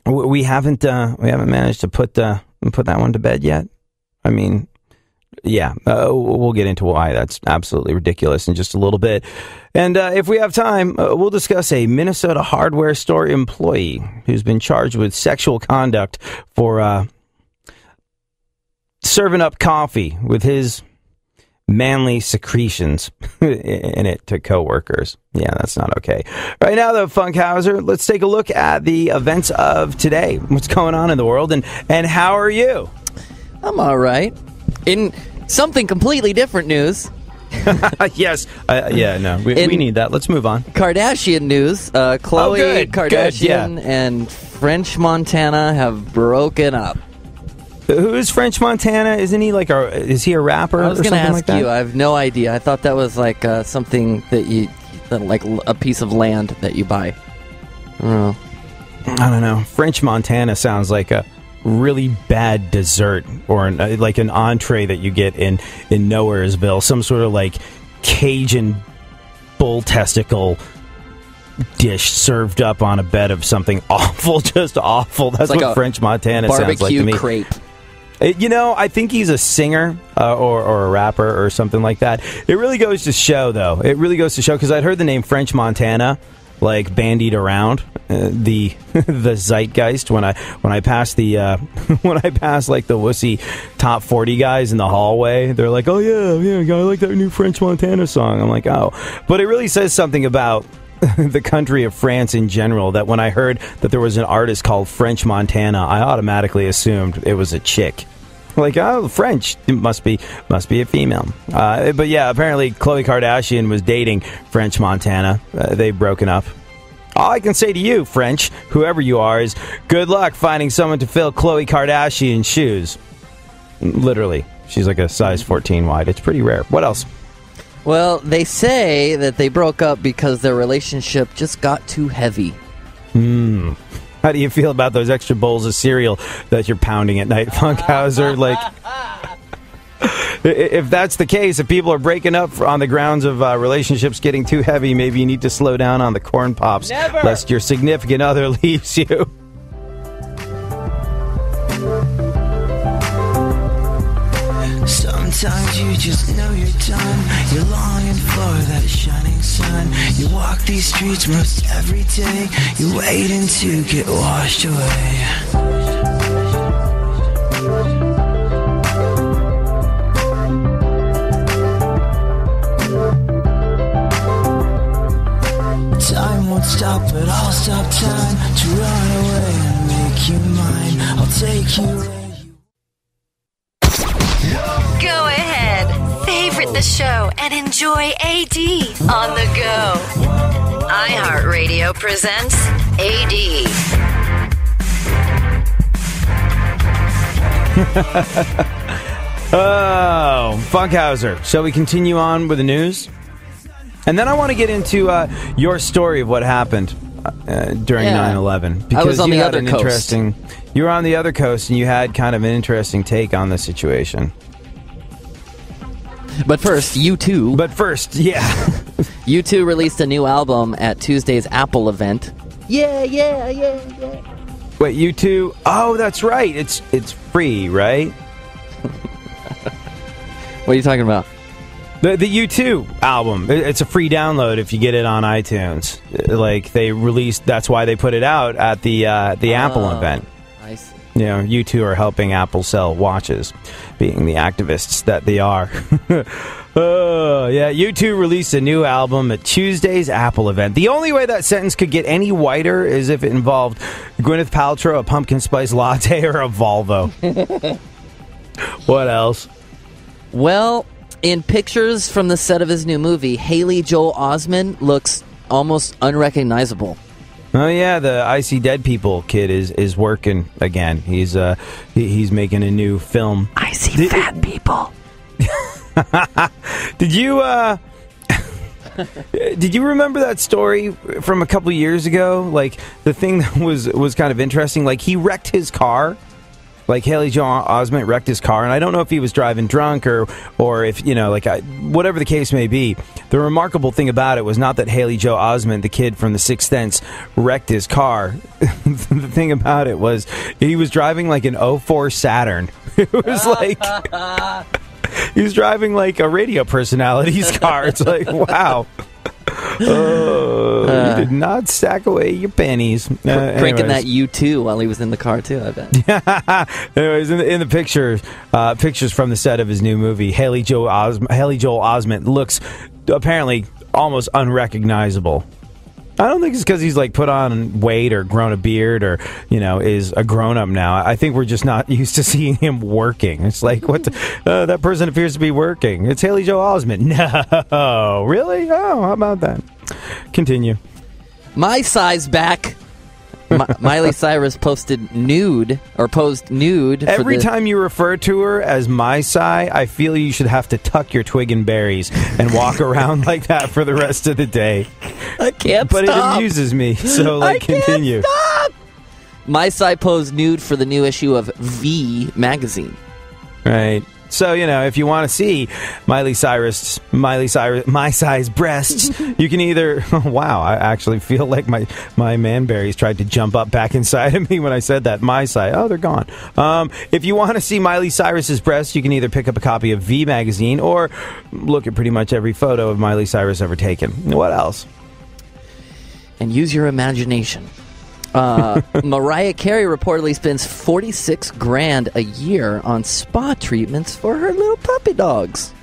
We haven't managed to put that one to bed yet. I mean, yeah, we'll get into why that's absolutely ridiculous in just a little bit. And if we have time, we'll discuss a Minnesota hardware store employee who's been charged with sexual conduct for serving up coffee with his manly secretions in it to coworkers. Yeah, that's not okay. Right now, though, Funkhouser, let's take a look at the events of today. What's going on in the world, and how are you? I'm all right. In something completely different news. Yes. We need that. Let's move on. Kardashian news. Khloe Kardashian and French Montana have broken up. Who's French Montana? Isn't he is he a rapper? I was going to ask like you. I have no idea. I thought that was like something like a piece of land that you buy. I don't know. French Montana sounds like a really bad dessert, or like an entree that you get in Nowheresville. Some sort of like Cajun bull testicle dish served up on a bed of something awful, just awful. That's like what French Montana sounds like to me. Barbecue crepe. I think he's a singer or a rapper or something like that. It really goes to show, though. It really goes to show, because I'd heard the name French Montana like bandied around the zeitgeist when I passed the like the wussy top 40 guys in the hallway. They're like, oh yeah, I like that new French Montana song. I'm like, oh, but it really says something about the country of France in general, that when I heard that there was an artist called French Montana, I automatically assumed it was a chick. Like, oh, French, it must be a female. But yeah, apparently Khloe Kardashian was dating French Montana. They've broken up. All I can say to you, French, whoever you are, is good luck finding someone to fill Khloe Kardashian's shoes. Literally. She's like a size 14 wide. It's pretty rare. What else? Well, they say that they broke up because their relationship just got too heavy. How do you feel about those extra bowls of cereal that you're pounding at night, Funkhouser? Like, if that's the case, if people are breaking up on the grounds of relationships getting too heavy, maybe you need to slow down on the corn pops, lest your significant other leaves you. Sometimes you just know you're done. You're longing for that shining sun. You walk these streets most every day. You're waiting to get washed away. Time won't stop, but I'll stop time to run away and make you mine. I'll take you. Go ahead, favorite the show and enjoy AD on the go. iHeartRadio presents AD. Oh, Funkhouser. Shall we continue on with the news? And then I want to get into your story of what happened during 9/11. Because I was on the other coast. You were on the other coast, and you had kind of an interesting take on the situation. But first, U2. U2 released a new album at Tuesday's Apple event. Yeah. Wait, U2? Oh, that's right. It's free, right? What are you talking about? The U2 album. It's a free download if you get it on iTunes. Like, they released, that's why they put it out at the Apple event. I see. You know, U2 are helping Apple sell watches, being the activists that they are. U2 released a new album at Tuesday's Apple event. The only way that sentence could get any whiter is if it involved Gwyneth Paltrow, a pumpkin spice latte, or a Volvo. What else? Well, in pictures from the set of his new movie, Haley Joel Osment looks almost unrecognizable. Oh yeah, the I See Dead People kid is working again. He's making a new film. I see fat people. Did you remember that story from a couple years ago? Like, the thing that was kind of interesting. Like, he wrecked his car like Haley Joel Osment wrecked his car, and I don't know if he was driving drunk or if, whatever the case may be. The remarkable thing about it was not that Haley Joel Osment, the kid from The Sixth Sense, wrecked his car. The thing about it was he was driving like an '04 Saturn. It was like he was driving like a radio personality's car. It's like, wow. You did not stack away your pennies. Cranking that U2 while he was in the car, too, I bet. Anyways, in the pictures from the set of his new movie, Haley Joel Osment looks apparently almost unrecognizable. I don't think it's because he's like put on weight or grown a beard or, is a grown-up now. I think we're just not used to seeing him working. It's like, that person appears to be working. It's Haley Joel Osment. No. Really? Oh, how about that? Continue. My size back. Miley Cyrus posed nude. Every time you refer to her as my Cy, I feel you should have to tuck your twig and berries and walk around like that for the rest of the day. I can't but stop. It amuses me, so continue. Can't stop. My Cy posed nude for the new issue of V magazine. Right. So, if you want to see my size breasts, you can either... wow, I actually feel like my manberries tried to jump up back inside of me when I said that. My size. Oh, they're gone. If you want to see Miley Cyrus's breasts, you can either pick up a copy of V magazine or look at pretty much every photo of Miley Cyrus ever taken. What else? And use your imagination. Mariah Carey reportedly spends $46,000 a year on spa treatments for her little puppy dogs.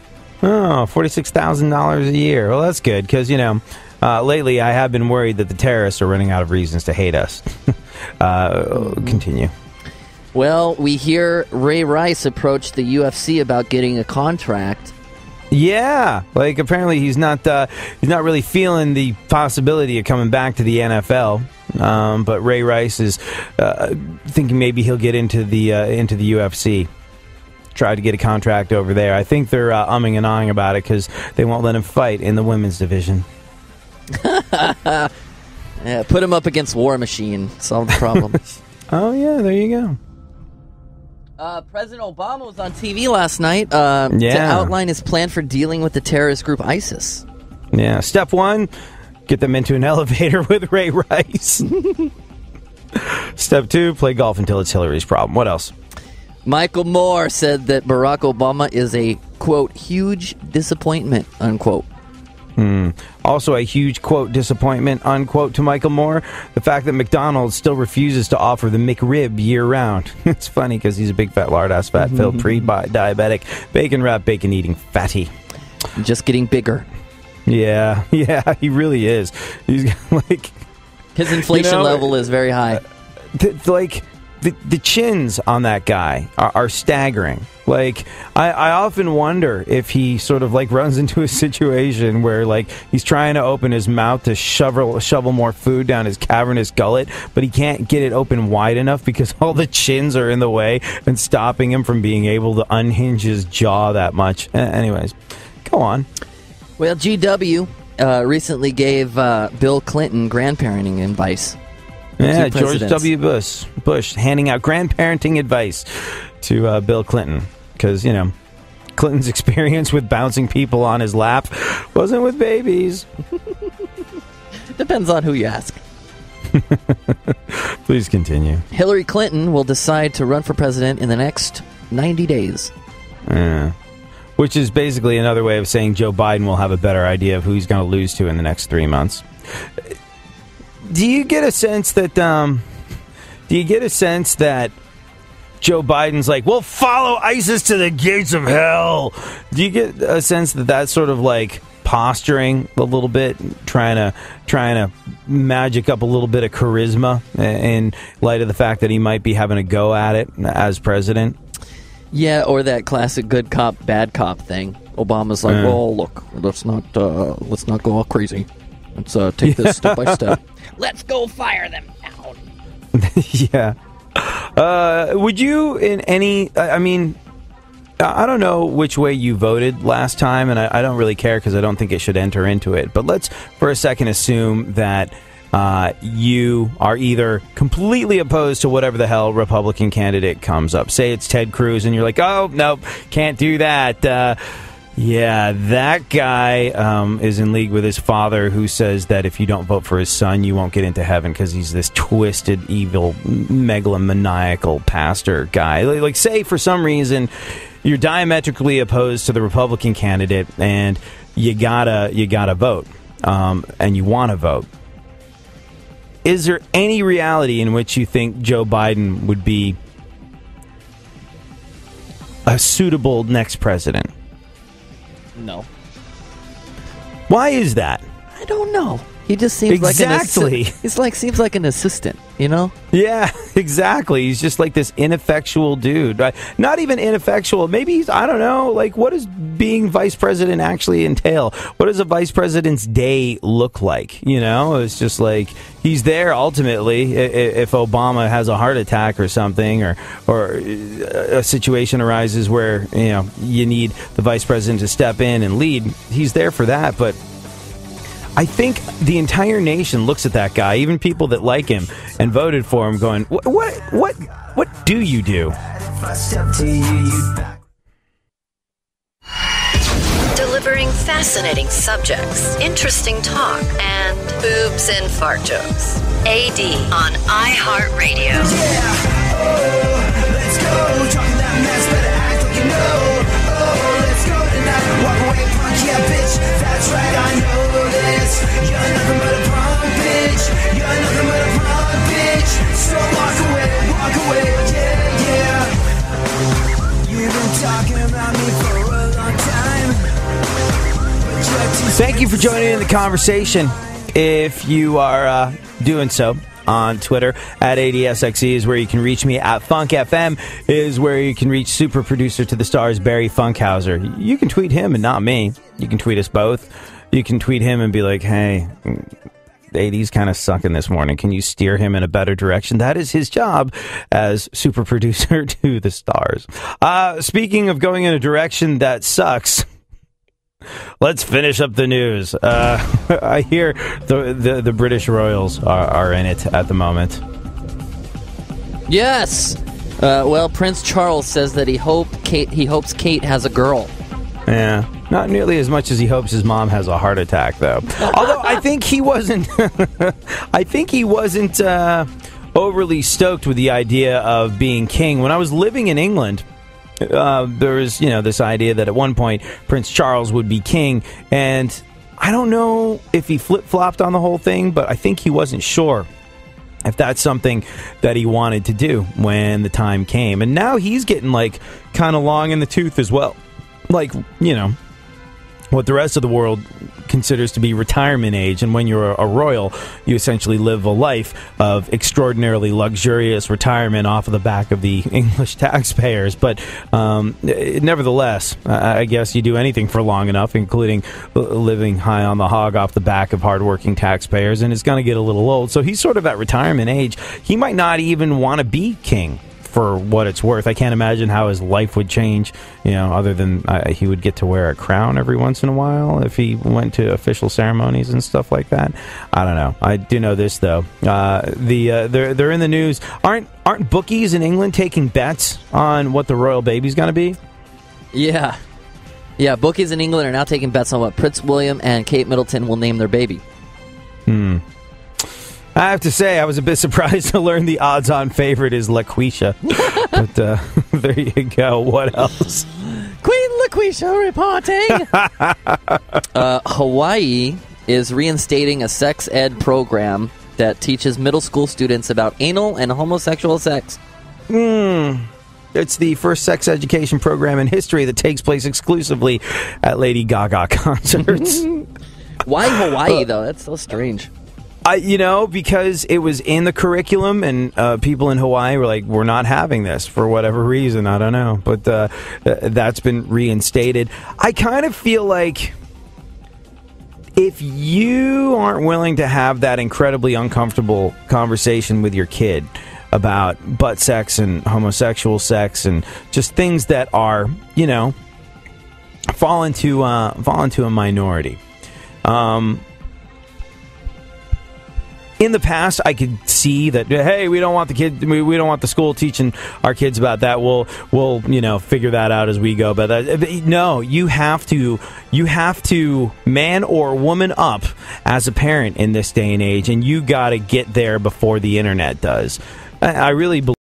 Oh, $46,000 a year. Well, that's good because, lately I have been worried that the terrorists are running out of reasons to hate us. Continue. Well, we hear Ray Rice approached the UFC about getting a contract. Yeah, apparently he's not really feeling the possibility of coming back to the NFL. But Ray Rice is thinking maybe he'll get into the UFC. Try to get a contract over there. I think they're umming and ahhing about it because they won't let him fight in the women's division. Yeah, put him up against War Machine. Solve the problem. Oh yeah, there you go. President Obama was on TV last night to outline his plan for dealing with the terrorist group ISIS. Yeah, step one, get them into an elevator with Ray Rice. Step two, play golf until it's Hillary's problem. What else? Michael Moore said that Barack Obama is a, quote, huge disappointment, unquote. Also a huge, quote, disappointment, unquote, to Michael Moore, the fact that McDonald's still refuses to offer the McRib year-round. It's funny because he's a big, fat, lard-ass, fat-filled, pre-diabetic, bacon-wrapped, bacon-eating fatty. Just getting bigger. Yeah, he really is. He's his inflation level is very high. The chins on that guy are staggering. I often wonder if he sort of runs into a situation where he's trying to open his mouth to shovel more food down his cavernous gullet, but he can't get it open wide enough because all the chins are in the way and stopping him from being able to unhinge his jaw that much. Anyways, go on. Well, GW recently gave Bill Clinton grandparenting advice. Yeah, George W. Bush handing out grandparenting advice to Bill Clinton because, Clinton's experience with bouncing people on his lap wasn't with babies. Depends on who you ask. Please continue. Hillary Clinton will decide to run for president in the next 90 days. Which is basically another way of saying Joe Biden will have a better idea of who he's going to lose to in the next 3 months. Do you get a sense that Joe Biden's we'll follow ISIS to the gates of hell? Do you get a sense that that's sort of posturing a little bit, trying to magic up a little bit of charisma in light of the fact that he might be having a go at it as president? Yeah, or that classic good cop, bad cop thing. Obama's well, look, let's not go all crazy. Let's take this step by step. Let's go fire them down. Yeah. Would you in any... I don't know which way you voted last time, and I don't really care because I don't think it should enter into it. But let's for a second assume that you are either completely opposed to whatever the hell Republican candidate comes up. Say it's Ted Cruz, and you're like, oh, nope, can't do that. Yeah, that guy is in league with his father, who says that if you don't vote for his son, you won't get into heaven because he's this twisted, evil, megalomaniacal pastor guy. Like, say for some reason you're diametrically opposed to the Republican candidate, and you gotta vote, and you want to vote. Is there any reality in which you think Joe Biden would be a suitable next president? No. Why is that? I don't know. He just seems exactly. Seems like an assistant, you know? Yeah, exactly. He's just like this ineffectual dude. Not even ineffectual. Maybe he's, I don't know, like, what does being vice president actually entail? What does a vice president's day look like? You know, it's just like he's there ultimately if Obama has a heart attack or something, or a situation arises where, you know, you need the vice president to step in and lead. He's there for that, but I think the entire nation looks at that guy, even people that like him and voted for him, going, what do you do? Delivering fascinating subjects, interesting talk, and boobs and fart jokes. AD on iHeartRadio. Yeah, oh, let's go. Talking that mess, better act like you know. Oh, let's go tonight. Walk away, punk, yeah, bitch. That's right, I know this. You're nothing but a punk, bitch. You're nothing but a punk, bitch. So walk away, yeah, yeah. You've been talking about me for a long time. Thank you for joining in the conversation. If you are doing so on Twitter, at ADSXE is where you can reach me. At Funk FM is where you can reach super producer to the stars, Barry Funkhouser. You can tweet him and not me. You can tweet us both. You can tweet him and be like, hey, AD's kind of sucking this morning. Can you steer him in a better direction? That is his job as super producer to the stars. Speaking of going in a direction that sucks, let's finish up the news. I hear the British Royals are in it at the moment. Yes. Well, Prince Charles says that he hopes Kate has a girl. Yeah, not nearly as much as he hopes his mom has a heart attack, though. Although I think he wasn't. Overly stoked with the idea of being king. When I was living in England, there was, this idea that at one point Prince Charles would be king, and I don't know if he flip-flopped on the whole thing, but I think he wasn't sure if that's something that he wanted to do when the time came. And now he's getting, kind of long in the tooth as well. What the rest of the world considers to be retirement age. And when you're a royal, you essentially live a life of extraordinarily luxurious retirement off of the back of the English taxpayers. But nevertheless, I guess you do anything for long enough, including living high on the hog off the back of hardworking taxpayers, and it's going to get a little old. So he's sort of at retirement age. He might not even want to be king, for what it's worth. I can't imagine how his life would change, other than he would get to wear a crown every once in a while if he went to official ceremonies and stuff like that. I don't know. I do know this, though. They're in the news. Aren't bookies in England taking bets on what the royal baby's going to be? Yeah. Yeah, bookies in England are now taking bets on what Prince William and Kate Middleton will name their baby. I have to say, I was a bit surprised to learn the odds-on favorite is LaQuisha. But there you go. What else? Queen LaQuisha reporting! Hawaii is reinstating a sex ed program that teaches middle school students about anal and homosexual sex. It's the first sex education program in history that takes place exclusively at Lady Gaga concerts. Why Hawaii, though? That's so strange. Because it was in the curriculum, and people in Hawaii were like, we're not having this for whatever reason. I don't know. But that's been reinstated. I kind of feel like if you aren't willing to have that incredibly uncomfortable conversation with your kid about butt sex and homosexual sex and just things that are, fall into a minority. in the past, I could see that. Hey, we don't want the kid. We don't want the school teaching our kids about that. We'll figure that out as we go. But no, you have to man or woman up as a parent in this day and age, and you got to get there before the internet does. I really believe.